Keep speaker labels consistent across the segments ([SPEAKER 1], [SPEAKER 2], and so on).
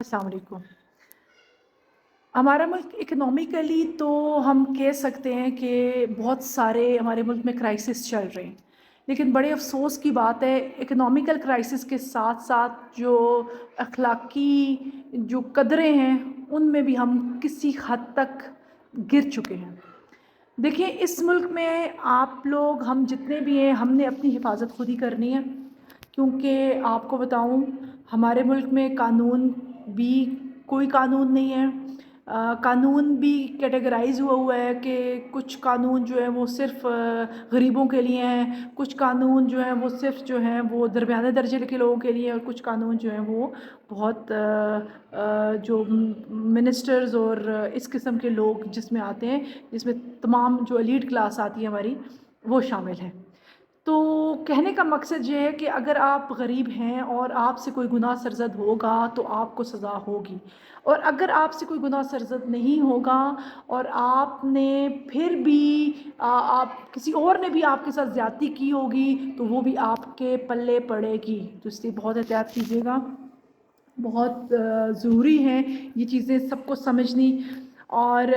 [SPEAKER 1] अस्सलाम वालेकुम। हमारा मुल्क इकनॉमिकली तो हम कह सकते हैं कि बहुत सारे हमारे मुल्क में क्राइसिस चल रहे हैं, लेकिन बड़े अफ़सोस की बात है इकनॉमिकल क्राइसिस के साथ साथ जो अखलाकी जो कदरें हैं उनमें भी हम किसी हद तक गिर चुके हैं। देखिए, इस मुल्क में आप लोग हम जितने भी हैं हमने अपनी हिफाजत खुद ही करनी है, क्योंकि आपको बताऊं हमारे मुल्क में कानून भी कोई कानून नहीं है। कानून भी कैटेगराइज हुआ है कि कुछ कानून जो है वो सिर्फ़ गरीबों के लिए हैं, कुछ कानून जो हैं वो सिर्फ़ जो हैं वो दरमियाने दर्जे के लोगों के लिए, और कुछ कानून जो हैं वो बहुत जो मिनिस्टर्स और इस किस्म के लोग जिसमें आते हैं, जिसमें तमाम जो एलीट क्लास आती है हमारी, वो शामिल है। तो कहने का मकसद ये है कि अगर आप गरीब हैं और आपसे कोई गुनाह सरज़द होगा तो आपको सज़ा होगी, और अगर आपसे कोई गुनाह सरज़द नहीं होगा और आपने फिर भी आप किसी और ने भी आपके साथ ज़्यादती की होगी तो वो भी आपके पल्ले पड़ेगी। तो इसलिए बहुत एहतियात कीजिएगा, बहुत ज़रूरी है ये चीज़ें सबको समझनी। और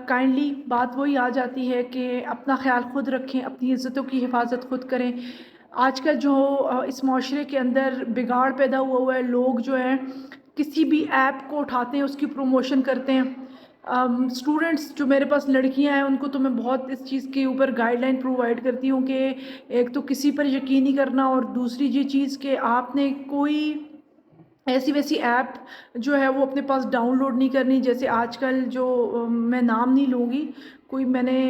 [SPEAKER 1] काइंडली बात वही आ जाती है कि अपना ख़्याल खुद रखें, अपनी इज़्ज़तों की हिफाजत खुद करें। आजकल जो इस माशरे के अंदर बिगाड़ पैदा हुआ है, लोग जो हैं किसी भी ऐप को उठाते हैं, उसकी प्रमोशन करते हैं। स्टूडेंट्स जो मेरे पास लड़कियां हैं उनको तो मैं बहुत इस चीज़ के ऊपर गाइडलाइन प्रोवाइड करती हूँ कि एक तो किसी पर यकीन नहीं करना, और दूसरी ये चीज़ कि आपने कोई ऐसी वैसी ऐप जो है वो अपने पास डाउनलोड नहीं करनी। जैसे आजकल जो मैं नाम नहीं लूँगी, कोई मैंने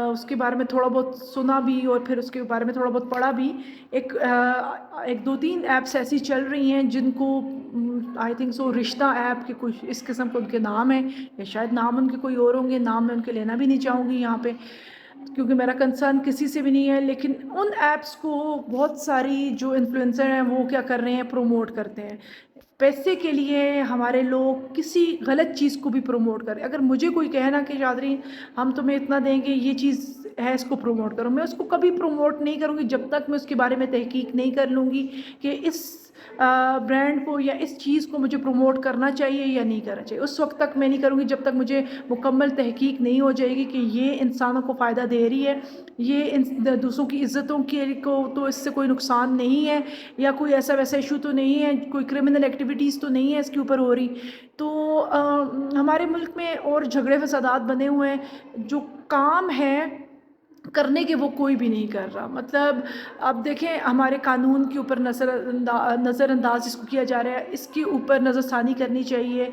[SPEAKER 1] उसके बारे में थोड़ा बहुत सुना भी और फिर उसके बारे में थोड़ा बहुत पढ़ा भी। एक दो तीन ऐप्स ऐसी चल रही हैं जिनको आई थिंक सो रिश्ता ऐप के कुछ इस किस्म के उनके नाम हैं, या शायद नाम उनके कोई और होंगे, नाम मैं उनके लेना भी नहीं चाहूँगी यहाँ पे, क्योंकि मेरा कंसर्न किसी से भी नहीं है। लेकिन उन ऐप्स को बहुत सारी जो इन्फ्लुएंसर हैं वो क्या कर रहे हैं, प्रोमोट करते हैं पैसे के लिए। हमारे लोग किसी गलत चीज़ को भी प्रोमोट करें। अगर मुझे कोई कहे ना कि शादरीन हम तुम्हें इतना देंगे, ये चीज़ है इसको प्रोमोट करो, मैं उसको कभी प्रोमोट नहीं करूँगी जब तक मैं उसके बारे में तहकीक नहीं कर लूँगी कि इस ब्रांड को या इस चीज़ को मुझे प्रोमोट करना चाहिए या नहीं करना चाहिए। उस वक्त तक मैं नहीं करूँगी जब तक मुझे मुकम्मल तहकीक नहीं हो जाएगी कि ये इंसानों को फ़ायदा दे रही है, ये दूसरों की इज़्ज़तों के को तो इससे कोई नुकसान नहीं है, या कोई ऐसा वैसा इशू तो नहीं है, कोई क्रिमिनल एक्टिविटीज़ तो नहीं है इसके ऊपर हो रही। तो हमारे मुल्क में और झगड़े फसादात बने हुए हैं, जो काम है करने के वो कोई भी नहीं कर रहा। मतलब अब देखें हमारे कानून के ऊपर नज़रअंदाज इसको किया जा रहा है, इसके ऊपर नज़रसानी करनी चाहिए,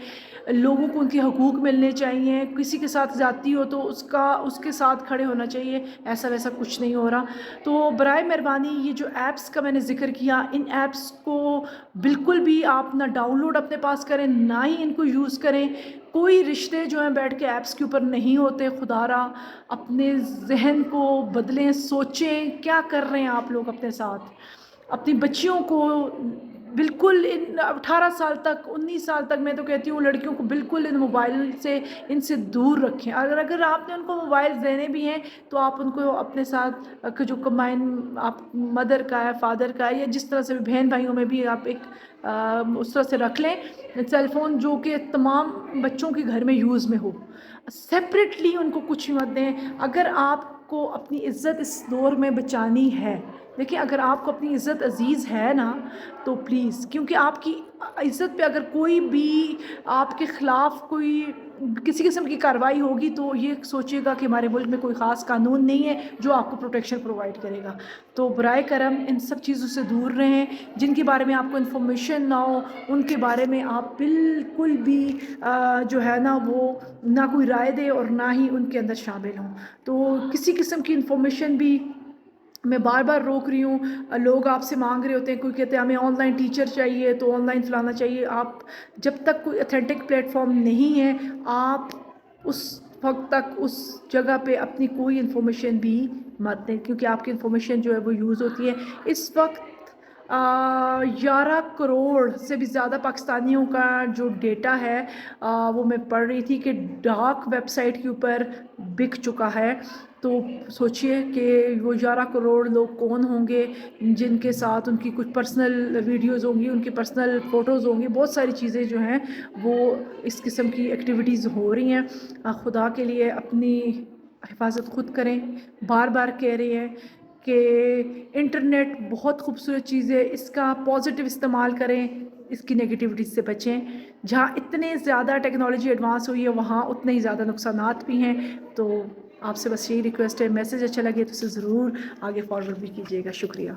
[SPEAKER 1] लोगों को उनके हकूक़ मिलने चाहिए। किसी के साथ ज़्यादती हो तो उसके साथ खड़े होना चाहिए, ऐसा वैसा कुछ नहीं हो रहा। तो बराए मेहरबानी ये जो ऐप्स का मैंने ज़िक्र किया, इन ऐप्स को बिल्कुल भी आप ना डाउनलोड अपने पास करें, ना ही इनको यूज़ करें। कोई रिश्ते जो हैं बैठ के ऐप्स के ऊपर नहीं होते। खुदारा अपने जहन को बदलें, सोचें क्या कर रहे हैं आप लोग अपने साथ। अपनी बच्चियों को बिल्कुल इन 18 साल तक 19 साल तक मैं तो कहती हूँ लड़कियों को बिल्कुल इन मोबाइल से इनसे दूर रखें। अगर आपने उनको मोबाइल देने भी हैं तो आप उनको अपने साथ जो कंबाइन आप मदर का है, फादर का है, या जिस तरह से भी बहन भाइयों में भी आप एक उस तरह से रख लें सेलफ़ोन, जो कि तमाम बच्चों के घर में यूज़ में हो। सेपरेटली उनको कुछ मत दें। अगर आपको अपनी इज़्ज़त इस दौर में बचानी है, देखिए अगर आपको अपनी इज़्ज़त अज़ीज़ है ना, तो प्लीज़, क्योंकि आपकी इज़्ज़त पे अगर कोई भी आपके ख़िलाफ़ कोई किसी किस्म की कार्रवाई होगी तो ये सोचिएगा कि हमारे मुल्क में कोई ख़ास कानून नहीं है जो आपको प्रोटेक्शन प्रोवाइड करेगा। तो बराए करम इन सब चीज़ों से दूर रहें। जिनके बारे में आपको इन्फॉर्मेशन ना हो उनके बारे में आप बिल्कुल भी जो है ना वो ना कोई राय दें और ना ही उनके अंदर शामिल हों। तो किसी किस्म की इन्फॉर्मेशन भी मैं बार बार रोक रही हूँ। लोग आपसे मांग रहे होते हैं, कोई कहते हैं हमें ऑनलाइन टीचर चाहिए तो ऑनलाइन फलाना चाहिए। आप जब तक कोई ऑथेंटिक प्लेटफॉर्म नहीं है आप उस वक्त तक उस जगह पे अपनी कोई इन्फॉर्मेशन भी मत दें, क्योंकि आपकी इन्फॉर्मेशन जो है वो यूज़ होती है। इस वक्त 11 करोड़ से भी ज़्यादा पाकिस्तानियों का जो डेटा है वो मैं पढ़ रही थी कि डार्क वेबसाइट के ऊपर बिक चुका है। تو سوچیے کہ وہ 11 کروڑ لوگ کون ہوں گے جن کے ساتھ ان کی کچھ پرسنل ویڈیوز ہوں گی، ان کی پرسنل فوٹوز ہوں گی، بہت ساری چیزیں جو ہیں وہ اس قسم کی ایکٹیویٹیز ہو رہی ہیں۔ خدا کے لیے اپنی حفاظت خود کریں۔ بار بار کہہ رہے ہیں کہ انٹرنیٹ بہت خوبصورت چیز ہے، اس کا پازیٹیو استعمال کریں، اس کی نگیٹیوٹیز سے بچیں۔ جہاں اتنے زیادہ ٹیکنالوجی ایڈوانس ہوئی ہے وہاں اتنے ہی زیادہ نقصانات بھی ہیں۔ تو آپ سے بس یہی ریکویسٹ ہے، میسیج اچھا لگے تو اسے ضرور آگے فارورڈ بھی کیجیے گا۔ شکریہ۔